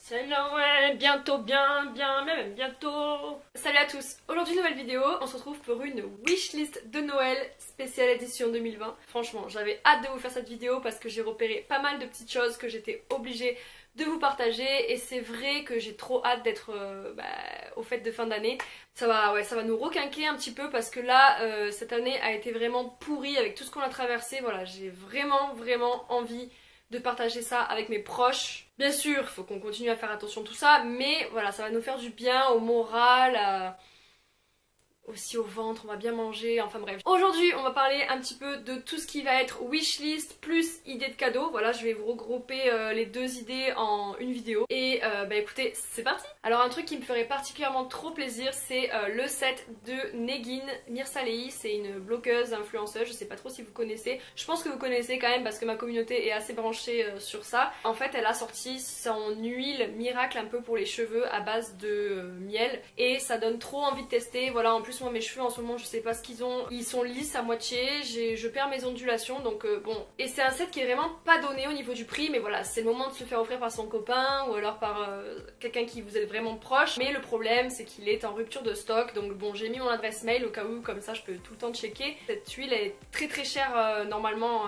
C'est Noël, bientôt, même bientôt. Salut à tous, aujourd'hui nouvelle vidéo, on se retrouve pour une wishlist de Noël spéciale édition 2020. Franchement, j'avais hâte de vous faire cette vidéo parce que j'ai repéré pas mal de petites choses que j'étais obligée de vous partager et c'est vrai que j'ai trop hâte d'être aux fêtes de fin d'année. Ça va nous requinquer un petit peu parce que là, cette année a été vraiment pourrie avec tout ce qu'on a traversé. Voilà, j'ai vraiment envie de partager ça avec mes proches. Bien sûr, il faut qu'on continue à faire attention à tout ça, mais voilà, ça va nous faire du bien au moral, aussi au ventre, on va bien manger, enfin bref. Aujourd'hui, on va parler un petit peu de tout ce qui va être wishlist plus idées de cadeaux. Voilà, je vais vous regrouper les deux idées en une vidéo. Et écoutez, c'est parti. Alors un truc qui me ferait particulièrement trop plaisir, c'est le set de Negin Mirsalei. C'est une blogueuse, influenceuse, je sais pas trop si vous connaissez. Je pense que vous connaissez quand même parce que ma communauté est assez branchée sur ça. En fait, elle a sorti son huile miracle un peu pour les cheveux à base de miel. Et ça donne trop envie de tester. Voilà, en plus moi mes cheveux en ce moment je sais pas ce qu'ils ont, ils sont lisses à moitié, je perds mes ondulations donc bon. Et c'est un set qui est vraiment pas donné au niveau du prix, mais voilà, c'est le moment de se faire offrir par son copain ou alors par quelqu'un qui vous est vraiment proche. Mais le problème c'est qu'il est en rupture de stock, donc bon, j'ai mis mon adresse mail au cas où, comme ça je peux tout le temps checker. Cette huile est très chère normalement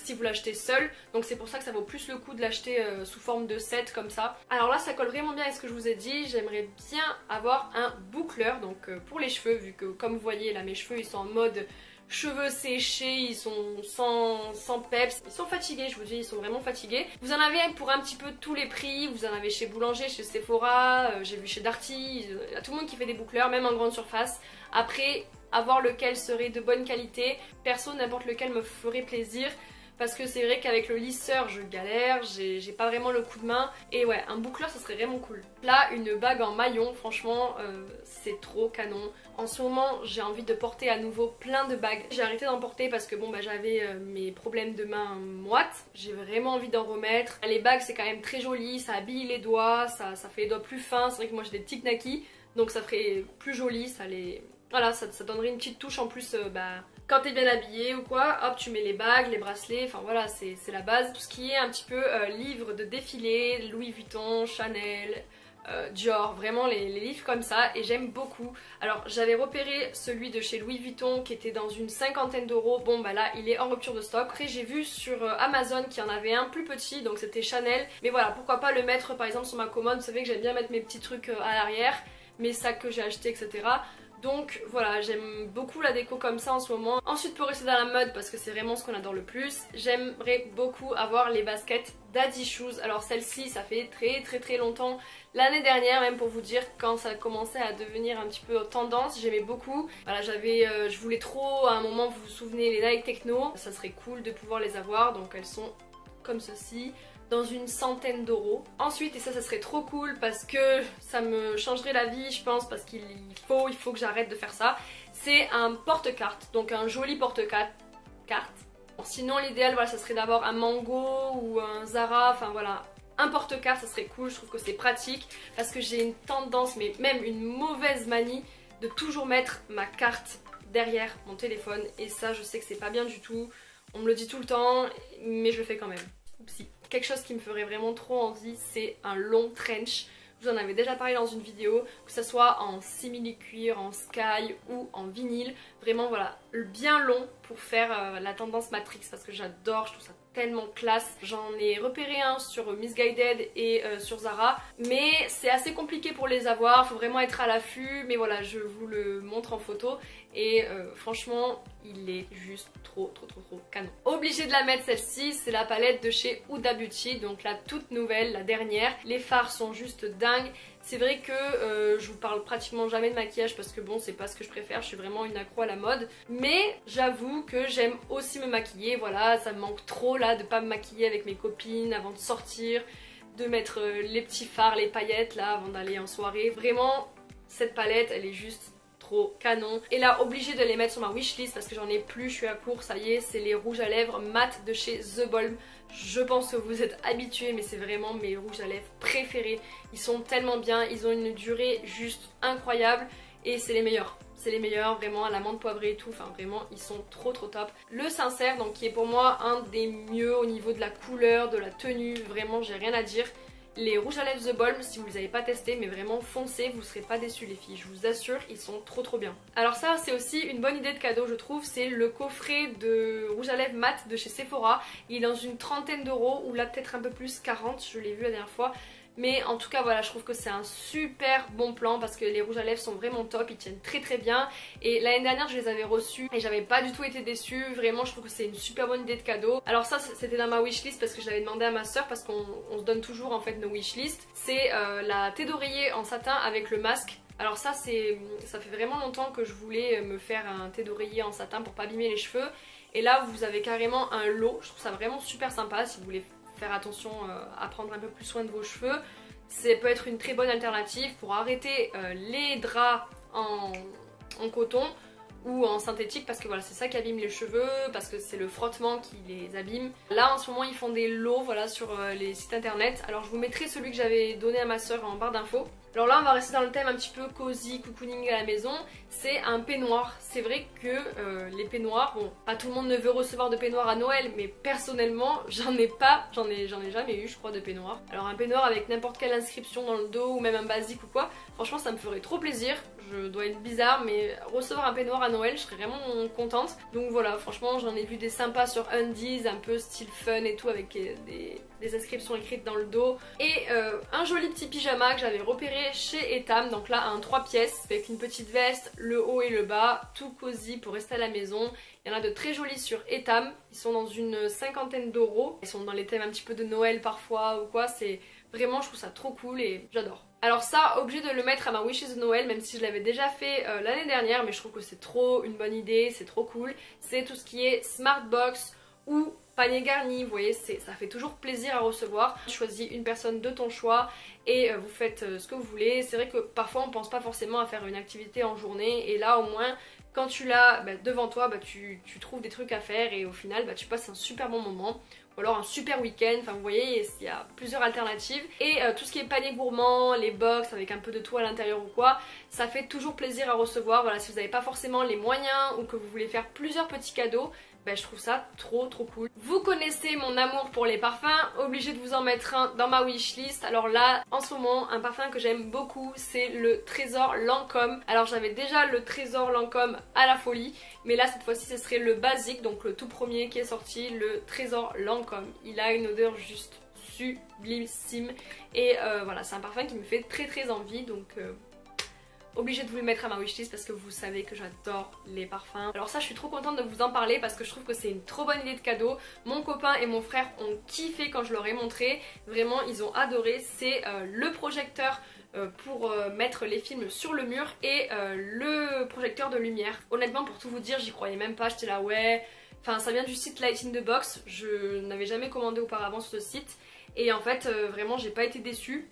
si vous l'achetez seul, donc c'est pour ça que ça vaut plus le coup de l'acheter sous forme de set comme ça. Alors là ça colle vraiment bien à ce que je vous ai dit, j'aimerais bien avoir un boucleur donc pour les cheveux, vu que comme vous voyez là mes cheveux ils sont en mode cheveux séchés, ils sont sans peps, ils sont fatigués, je vous dis, ils sont vraiment fatigués. Vous en avez pour un petit peu tous les prix, vous en avez chez Boulanger, chez Sephora, j'ai vu chez Darty, il y a tout le monde qui fait des boucleurs, même en grande surface. Après, avoir lequel serait de bonne qualité, perso n'importe lequel me ferait plaisir. Parce que c'est vrai qu'avec le lisseur je galère, j'ai pas vraiment le coup de main. Et ouais, un boucleur ça serait vraiment cool. Là, une bague en maillon, franchement, c'est trop canon. En ce moment, j'ai envie de porter à nouveau plein de bagues. J'ai arrêté d'en porter parce que bon, j'avais mes problèmes de main moites. J'ai vraiment envie d'en remettre. Les bagues, c'est quand même très joli, ça habille les doigts, ça fait les doigts plus fins. C'est vrai que moi j'ai des petits knackis, donc ça ferait plus joli, ça les... Voilà, ça donnerait une petite touche en plus, quand t'es bien habillé ou quoi, hop, tu mets les bagues, les bracelets, enfin voilà, c'est la base. Tout ce qui est un petit peu livres de défilé, Louis Vuitton, Chanel, Dior, vraiment les livres comme ça, et j'aime beaucoup. Alors j'avais repéré celui de chez Louis Vuitton qui était dans une 50aine d'euros, bon bah là il est en rupture de stock. Après j'ai vu sur Amazon qu'il y en avait un plus petit, donc c'était Chanel, mais voilà, pourquoi pas le mettre par exemple sur ma commode. Vous savez que j'aime bien mettre mes petits trucs à l'arrière, mes sacs que j'ai achetés, etc. Donc voilà, j'aime beaucoup la déco comme ça en ce moment. Ensuite, pour rester dans la mode, parce que c'est vraiment ce qu'on adore le plus, j'aimerais beaucoup avoir les baskets Daddy Shoes. Alors celle-ci, ça fait très longtemps, l'année dernière même pour vous dire, quand ça commençait à devenir un petit peu tendance, j'aimais beaucoup. Voilà, je voulais trop, à un moment, vous vous souvenez, les Nike Techno, ça serait cool de pouvoir les avoir, donc elles sont comme ceci, dans une 100aine d'euros. Ensuite, et ça serait trop cool parce que ça me changerait la vie je pense, parce qu'il faut que j'arrête de faire ça, c'est un porte-carte, donc un joli porte-carte. Sinon l'idéal voilà, ça serait d'avoir un Mango ou un Zara, enfin voilà, un porte-carte ça serait cool, je trouve que c'est pratique parce que j'ai une tendance, mais même une mauvaise manie, de toujours mettre ma carte derrière mon téléphone et ça je sais que c'est pas bien du tout, on me le dit tout le temps mais je le fais quand même. Oupsie. Quelque chose qui me ferait vraiment trop envie, c'est un long trench. Je vous en avais déjà parlé dans une vidéo, que ce soit en simili-cuir, en sky ou en vinyle. Vraiment voilà, bien long pour faire la tendance Matrix parce que j'adore, je trouve ça tellement classe. J'en ai repéré un sur Missguided et sur Zara, mais c'est assez compliqué pour les avoir, faut vraiment être à l'affût, mais voilà, je vous le montre en photo et franchement il est juste trop canon. Obligée de la mettre celle-ci, c'est la palette de chez Huda Beauty, donc la toute nouvelle, la dernière. Les fards sont juste dingues. C'est vrai que je vous parle pratiquement jamais de maquillage parce que bon, c'est pas ce que je préfère, je suis vraiment une accro à la mode. Mais j'avoue que j'aime aussi me maquiller, voilà, ça me manque trop là de pas me maquiller avec mes copines avant de sortir, de mettre les petits fards, les paillettes là avant d'aller en soirée. Vraiment, cette palette, elle est juste trop canon. Et là, obligée de les mettre sur ma wishlist parce que j'en ai plus, je suis à court, ça y est, c'est les rouges à lèvres mat de chez The Balm. Je pense que vous êtes habitués, mais c'est vraiment mes rouges à lèvres préférés. Ils sont tellement bien, ils ont une durée juste incroyable et c'est les meilleurs. C'est les meilleurs, vraiment, à l'amande poivrée et tout, enfin vraiment, ils sont trop top. Le sincère, donc qui est pour moi un des mieux au niveau de la couleur, de la tenue, vraiment, j'ai rien à dire. Les rouges à lèvres The Balm, si vous les avez pas testés, mais vraiment foncez, vous serez pas déçus les filles, je vous assure, ils sont trop bien. Alors ça c'est aussi une bonne idée de cadeau je trouve, c'est le coffret de rouge à lèvres mat de chez Sephora. Il est dans une trentaine d'euros, ou là peut-être un peu plus, 40, je l'ai vu la dernière fois. Mais en tout cas voilà, je trouve que c'est un super bon plan parce que les rouges à lèvres sont vraiment top, ils tiennent très bien. Et l'année dernière je les avais reçus et j'avais pas du tout été déçue, vraiment je trouve que c'est une super bonne idée de cadeau. Alors ça c'était dans ma wishlist parce que je l'avais demandé à ma soeur parce qu'on se donne toujours en fait nos wishlists. C'est la thé d'oreiller en satin avec le masque. Alors ça fait vraiment longtemps que je voulais me faire un thé d'oreiller en satin pour pas abîmer les cheveux. Et là vous avez carrément un lot, je trouve ça vraiment super sympa si vous voulez faire attention à prendre un peu plus soin de vos cheveux. Ça peut être une très bonne alternative pour arrêter les draps en coton ou en synthétique parce que voilà c'est ça qui abîme les cheveux, parce que c'est le frottement qui les abîme. Là en ce moment ils font des lots voilà, sur les sites internet. Alors je vous mettrai celui que j'avais donné à ma soeur en barre d'infos. Alors là on va rester dans le thème un petit peu cosy, cocooning à la maison. C'est un peignoir. C'est vrai que les peignoirs, bon pas tout le monde ne veut recevoir de peignoir à Noël, mais personnellement j'en ai jamais eu je crois de peignoir. Alors un peignoir avec n'importe quelle inscription dans le dos ou même un basique ou quoi, franchement ça me ferait trop plaisir. Je dois être bizarre mais recevoir un peignoir à Noël je serais vraiment contente. Donc voilà, franchement j'en ai vu des sympas sur Undies, un peu style fun et tout avec des inscriptions écrites dans le dos. Et un joli petit pyjama que j'avais repéré chez Etam, donc là un 3 pièces avec une petite veste, le haut et le bas, tout cosy pour rester à la maison. Il y en a de très jolis sur Etam, ils sont dans une cinquantaine d'euros. Ils sont dans les thèmes un petit peu de Noël parfois ou quoi, c'est vraiment je trouve ça trop cool et j'adore. Alors ça, obligé de le mettre à ma wishlist de Noël, même si je l'avais déjà fait l'année dernière, mais je trouve que c'est trop une bonne idée, c'est trop cool. C'est tout ce qui est Smart Box ou panier garni, vous voyez, ça fait toujours plaisir à recevoir. Tu choisis une personne de ton choix et vous faites ce que vous voulez. C'est vrai que parfois on pense pas forcément à faire une activité en journée et là au moins quand tu l'as devant toi, tu trouves des trucs à faire et au final tu passes un super bon moment. Ou alors un super week-end, enfin vous voyez il y a plusieurs alternatives. Et tout ce qui est panier gourmand, les box avec un peu de tout à l'intérieur ou quoi, ça fait toujours plaisir à recevoir. Voilà, si vous n'avez pas forcément les moyens ou que vous voulez faire plusieurs petits cadeaux, je trouve ça trop cool. Vous connaissez mon amour pour les parfums, obligé de vous en mettre un dans ma wishlist. Alors là, en ce moment, un parfum que j'aime beaucoup, c'est le Trésor Lancôme. Alors j'avais déjà le Trésor Lancôme à la folie, mais là cette fois-ci ce serait le basique, donc le tout premier qui est sorti, le Trésor Lancôme. Il a une odeur juste sublimissime et voilà, c'est un parfum qui me fait très envie, donc obligée de vous le mettre à ma wishlist parce que vous savez que j'adore les parfums. Alors ça je suis trop contente de vous en parler parce que je trouve que c'est une trop bonne idée de cadeau. Mon copain et mon frère ont kiffé quand je leur ai montré, vraiment ils ont adoré. C'est le projecteur pour mettre les films sur le mur et le projecteur de lumière. Honnêtement pour tout vous dire j'y croyais même pas, j'étais là ouais, enfin ça vient du site Light in the Box, je n'avais jamais commandé auparavant sur ce site et en fait vraiment j'ai pas été déçue.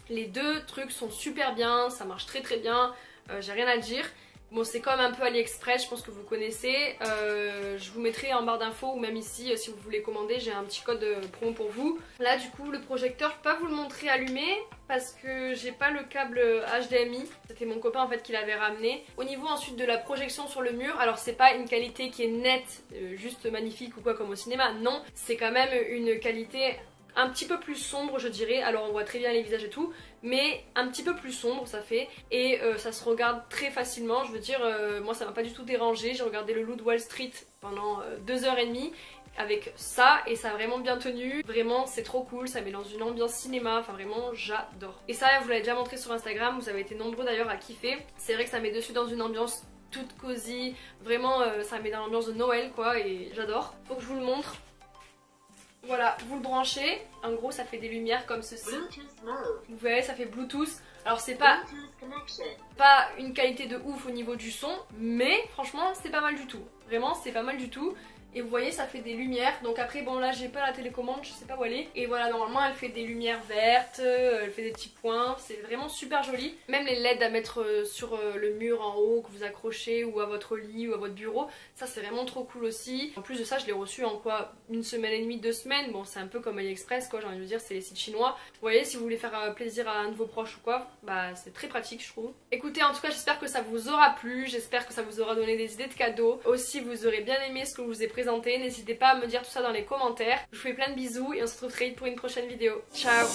Les deux trucs sont super bien, ça marche très bien, j'ai rien à dire. Bon c'est comme un peu AliExpress, je pense que vous connaissez. Je vous mettrai en barre d'infos ou même ici si vous voulez commander, j'ai un petit code promo pour vous. Là du coup le projecteur, je peux pas vous le montrer allumé parce que j'ai pas le câble HDMI. C'était mon copain en fait qui l'avait ramené. Au niveau ensuite de la projection sur le mur, alors c'est pas une qualité qui est nette, juste magnifique ou quoi comme au cinéma, non. C'est quand même une qualité un petit peu plus sombre je dirais, alors on voit très bien les visages et tout, mais un petit peu plus sombre ça fait, et ça se regarde très facilement, je veux dire, moi ça m'a pas du tout dérangé, j'ai regardé le Loup de Wall Street pendant 2h30 avec ça et ça a vraiment bien tenu, vraiment c'est trop cool, ça met dans une ambiance cinéma, enfin vraiment j'adore. Et ça je vous l'avais déjà montré sur Instagram, vous avez été nombreux d'ailleurs à kiffer, c'est vrai que ça met dessus dans une ambiance toute cosy, vraiment ça met dans l'ambiance de Noël quoi et j'adore. Faut que je vous le montre. Voilà, vous le branchez, en gros ça fait des lumières comme ceci. Vous voyez, ça fait Bluetooth. Alors c'est pas une qualité de ouf au niveau du son, mais franchement c'est pas mal du tout. Vraiment c'est pas mal du tout. Et vous voyez ça fait des lumières, donc après bon là j'ai pas la télécommande, je sais pas où elle est. Et voilà normalement elle fait des lumières vertes, elle fait des petits points, c'est vraiment super joli. Même les LED à mettre sur le mur en haut que vous accrochez ou à votre lit ou à votre bureau, ça c'est vraiment trop cool aussi. En plus de ça je l'ai reçu en quoi, une semaine et demie, 2 semaines, bon c'est un peu comme AliExpress quoi, j'ai envie de dire c'est les sites chinois. Vous voyez si vous voulez faire plaisir à un de vos proches ou quoi, bah c'est très pratique je trouve. Écoutez en tout cas j'espère que ça vous aura plu, j'espère que ça vous aura donné des idées de cadeaux. Aussi vous aurez bien aimé ce que je vous ai présenté présenter. N'hésitez pas à me dire tout ça dans les commentaires. Je vous fais plein de bisous et on se retrouve très vite pour une prochaine vidéo. Ciao.